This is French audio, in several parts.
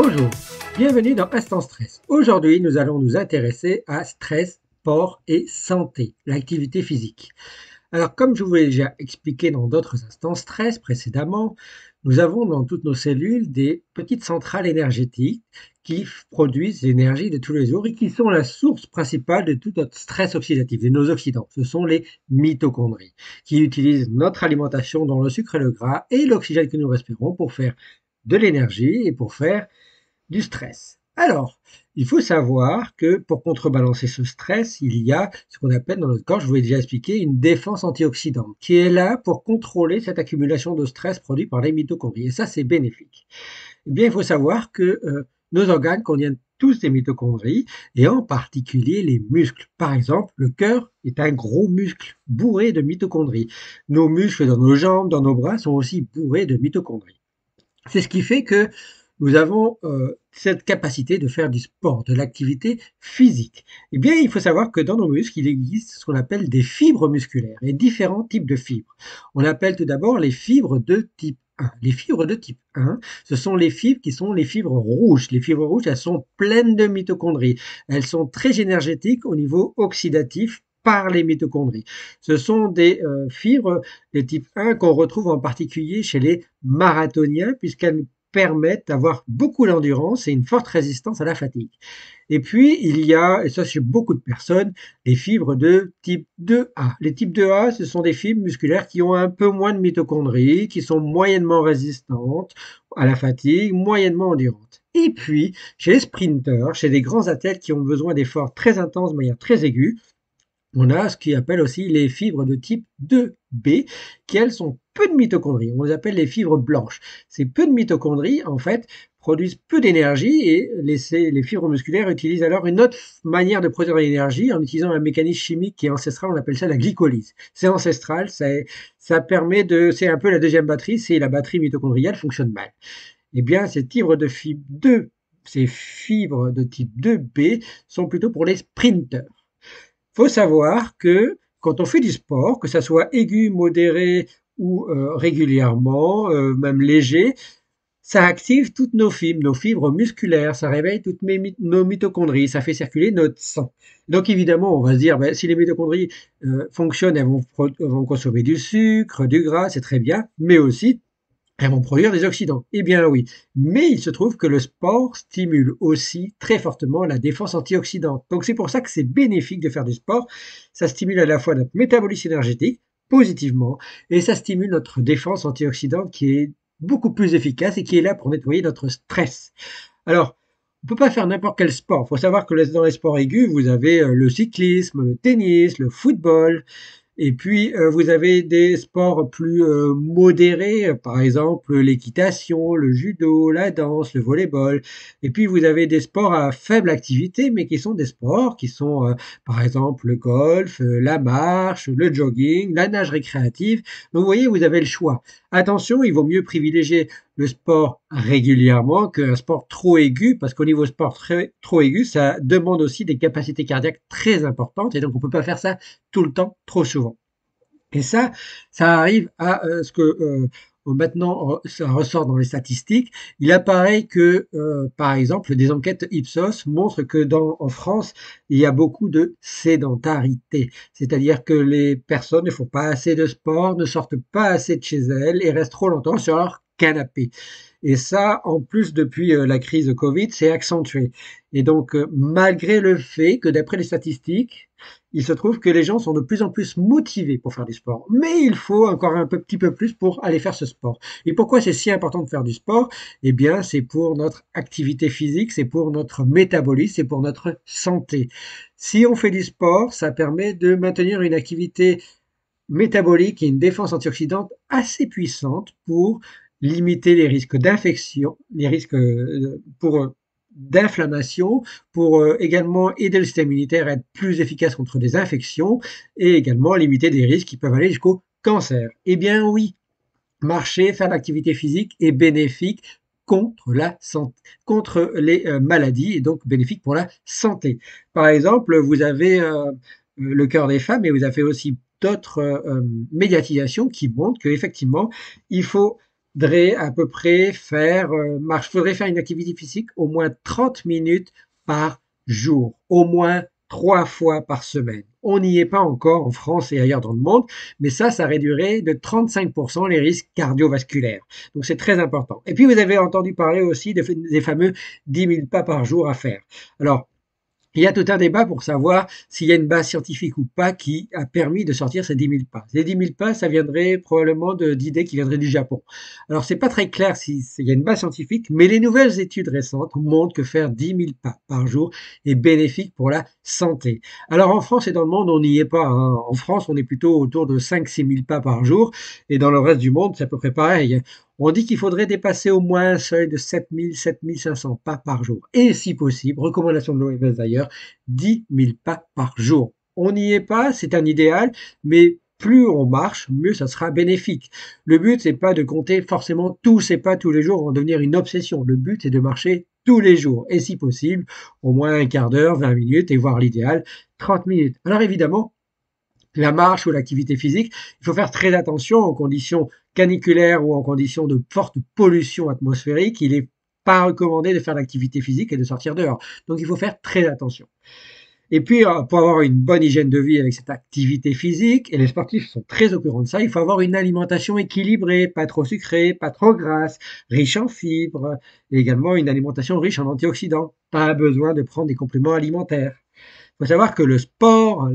Bonjour, bienvenue dans Instant Stress. Aujourd'hui, nous allons nous intéresser à stress, sport et santé, l'activité physique. Alors, comme je vous l'ai déjà expliqué dans d'autres instants stress précédemment, nous avons dans toutes nos cellules des petites centrales énergétiques qui produisent l'énergie de tous les jours et qui sont la source principale de tout notre stress oxydatif, de nos oxydants. Ce sont les mitochondries qui utilisent notre alimentation dont le sucre et le gras et l'oxygène que nous respirons pour faire de l'énergie et pour faire du stress. Alors, il faut savoir que pour contrebalancer ce stress, il y a ce qu'on appelle dans notre corps, je vous l'ai déjà expliqué, une défense antioxydante qui est là pour contrôler cette accumulation de stress produite par les mitochondries. Et ça, c'est bénéfique. Eh bien, il faut savoir que nos organes contiennent tous des mitochondries et en particulier les muscles. Par exemple, le cœur est un gros muscle bourré de mitochondries. Nos muscles dans nos jambes, dans nos bras sont aussi bourrés de mitochondries. C'est ce qui fait que nous avons cette capacité de faire du sport, de l'activité physique. Eh bien, il faut savoir que dans nos muscles, il existe ce qu'on appelle des fibres musculaires et différents types de fibres. On appelle tout d'abord les fibres de type 1. Les fibres de type 1, ce sont les fibres qui sont les fibres rouges. Les fibres rouges, elles sont pleines de mitochondries. Elles sont très énergétiques au niveau oxydatif par les mitochondries. Ce sont des fibres de type 1 qu'on retrouve en particulier chez les marathoniens puisqu'elles permettent d'avoir beaucoup d'endurance et une forte résistance à la fatigue. Et puis, il y a, et ça chez beaucoup de personnes, les fibres de type 2A. Les types 2A, ce sont des fibres musculaires qui ont un peu moins de mitochondries, qui sont moyennement résistantes à la fatigue, moyennement endurantes. Et puis, chez les sprinteurs, chez les grands athlètes qui ont besoin d'efforts très intenses de manière très aiguë, on a ce qu'on appelle aussi les fibres de type 2B, qui elles sont peu de mitochondries. On les appelle les fibres blanches. Ces peu de mitochondries, en fait, produisent peu d'énergie et les fibres musculaires utilisent alors une autre manière de produire de l'énergie en utilisant un mécanisme chimique qui est ancestral, on appelle ça la glycolyse. C'est ancestral, ça permet de, c'est un peu la deuxième batterie, c'est la batterie mitochondriale fonctionne mal. Eh bien, ces fibres de type 2B sont plutôt pour les sprinteurs. Faut savoir que quand on fait du sport, que ça soit aigu, modéré ou régulièrement, même léger, ça active toutes nos fibres musculaires, ça réveille toutes nos mitochondries, ça fait circuler notre sang. Donc évidemment, on va se dire, ben, si les mitochondries fonctionnent, elles vont consommer du sucre, du gras, c'est très bien, mais aussi elles vont produire des oxydants. Eh bien oui, mais il se trouve que le sport stimule aussi très fortement la défense antioxydante. Donc c'est pour ça que c'est bénéfique de faire du sport. Ça stimule à la fois notre métabolisme énergétique positivement et ça stimule notre défense antioxydante qui est beaucoup plus efficace et qui est là pour nettoyer notre stress. Alors, on ne peut pas faire n'importe quel sport. Il faut savoir que dans les sports aigus, vous avez le cyclisme, le tennis, le football, et puis, vous avez des sports plus modérés, par exemple l'équitation, le judo, la danse, le volleyball. Et puis, vous avez des sports à faible activité, mais qui sont des sports qui sont, par exemple, le golf, la marche, le jogging, la nage récréative. Donc, vous voyez, vous avez le choix. Attention, il vaut mieux privilégier le sport régulièrement qu'un sport trop aigu, parce qu'au niveau sport trop aigu, ça demande aussi des capacités cardiaques très importantes, et donc on ne peut pas faire ça tout le temps, trop souvent. Et ça arrive à ce que maintenant, ça ressort dans les statistiques. Il apparaît que, par exemple, des enquêtes Ipsos montrent que en France, il y a beaucoup de sédentarité. C'est-à-dire que les personnes ne font pas assez de sport, ne sortent pas assez de chez elles et restent trop longtemps sur leur canapé. Et ça, en plus, depuis la crise de Covid, c'est accentué. Et donc, malgré le fait que, d'après les statistiques, il se trouve que les gens sont de plus en plus motivés pour faire du sport. Mais il faut encore petit peu plus pour aller faire ce sport. Et pourquoi c'est si important de faire du sport? Eh bien, c'est pour notre activité physique, c'est pour notre métabolisme, c'est pour notre santé. Si on fait du sport, ça permet de maintenir une activité métabolique et une défense antioxydante assez puissante pour limiter les risques d'infection, les risques d'inflammation, pour également aider le système immunitaire à être plus efficace contre des infections et également limiter des risques qui peuvent aller jusqu'au cancer. Eh bien oui, marcher, faire l'activité physique est bénéfique contre la santé, contre les maladies et donc bénéfique pour la santé. Par exemple, vous avez le cœur des femmes et vous avez aussi d'autres médiatisations qui montrent qu'effectivement, il faut faudrait à peu près faire, faudrait faire une activité physique au moins 30 minutes par jour, au moins 3 fois par semaine. On n'y est pas encore en France et ailleurs dans le monde, mais ça réduirait de 35% les risques cardiovasculaires. Donc c'est très important. Et puis vous avez entendu parler aussi des fameux 10 000 pas par jour à faire. Alors, il y a tout un débat pour savoir s'il y a une base scientifique ou pas qui a permis de sortir ces 10 000 pas. Les 10 000 pas, ça viendrait probablement d'idées qui viendraient du Japon. Alors, c'est pas très clair s'il y a une base scientifique, mais les nouvelles études récentes montrent que faire 10 000 pas par jour est bénéfique pour la santé. Alors, en France et dans le monde, on n'y est pas, hein. En France, on est plutôt autour de 5-6 000 pas par jour, et dans le reste du monde, c'est à peu près pareil. On dit qu'il faudrait dépasser au moins un seuil de 7 000, 7 500 pas par jour. Et si possible, recommandation de l'OMS d'ailleurs, 10 000 pas par jour. On n'y est pas, c'est un idéal, mais plus on marche, mieux ça sera bénéfique. Le but, c'est pas de compter forcément tous ces pas tous les jours, en devenir une obsession. Le but, c'est de marcher tous les jours. Et si possible, au moins un quart d'heure, 20 minutes, et voire l'idéal, 30 minutes. Alors évidemment, la marche ou l'activité physique, il faut faire très attention en conditions caniculaires ou en conditions de forte pollution atmosphérique. Il n'est pas recommandé de faire l'activité physique et de sortir dehors. Donc il faut faire très attention. Et puis, pour avoir une bonne hygiène de vie avec cette activité physique, et les sportifs sont très au courant de ça, il faut avoir une alimentation équilibrée, pas trop sucrée, pas trop grasse, riche en fibres, et également une alimentation riche en antioxydants. Pas besoin de prendre des compléments alimentaires. Il faut savoir que le sport,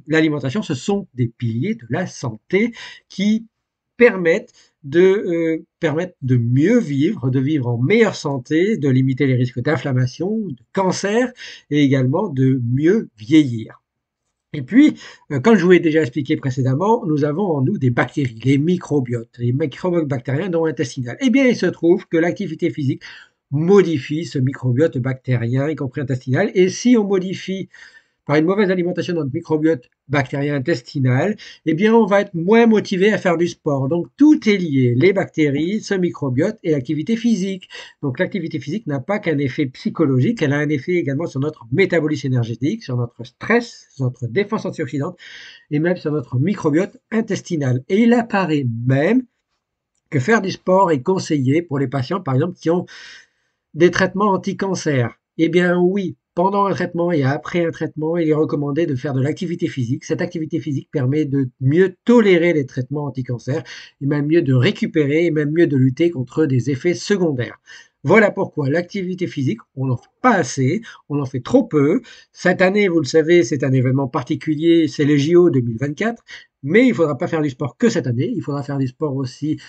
l'alimentation, ce sont des piliers de la santé qui permettent de mieux vivre, de vivre en meilleure santé, de limiter les risques d'inflammation, de cancer et également de mieux vieillir. Et puis, comme je vous l'ai déjà expliqué précédemment, nous avons en nous des bactéries, les microbiotes, les microbiotes bactériens dont intestinal. Eh bien, il se trouve que l'activité physique modifie ce microbiote bactérien, y compris intestinal. Et si on modifie par une mauvaise alimentation de notre microbiote bactérien intestinal, eh bien, on va être moins motivé à faire du sport. Donc, tout est lié, les bactéries, ce microbiote et l'activité physique. Donc, l'activité physique n'a pas qu'un effet psychologique, elle a un effet également sur notre métabolisme énergétique, sur notre stress, sur notre défense antioxydante et même sur notre microbiote intestinal. Et il apparaît même que faire du sport est conseillé pour les patients, par exemple, qui ont des traitements anti-cancer. Eh bien oui, pendant un traitement et après un traitement, il est recommandé de faire de l'activité physique. Cette activité physique permet de mieux tolérer les traitements anti-cancer et même mieux de récupérer et même mieux de lutter contre des effets secondaires. Voilà pourquoi l'activité physique, on n'en fait pas assez, on en fait trop peu. Cette année, vous le savez, c'est un événement particulier, c'est les JO 2024, mais il ne faudra pas faire du sport que cette année, il faudra faire du sport aussi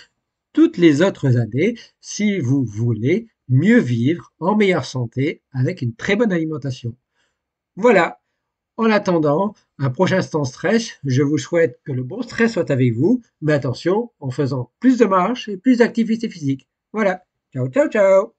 toutes les autres années si vous voulez mieux vivre en meilleure santé avec une très bonne alimentation. Voilà. En attendant un prochain instant stress, je vous souhaite que le bon stress soit avec vous, mais attention, en faisant plus de marche et plus d'activité physique. Voilà. Ciao, ciao, ciao.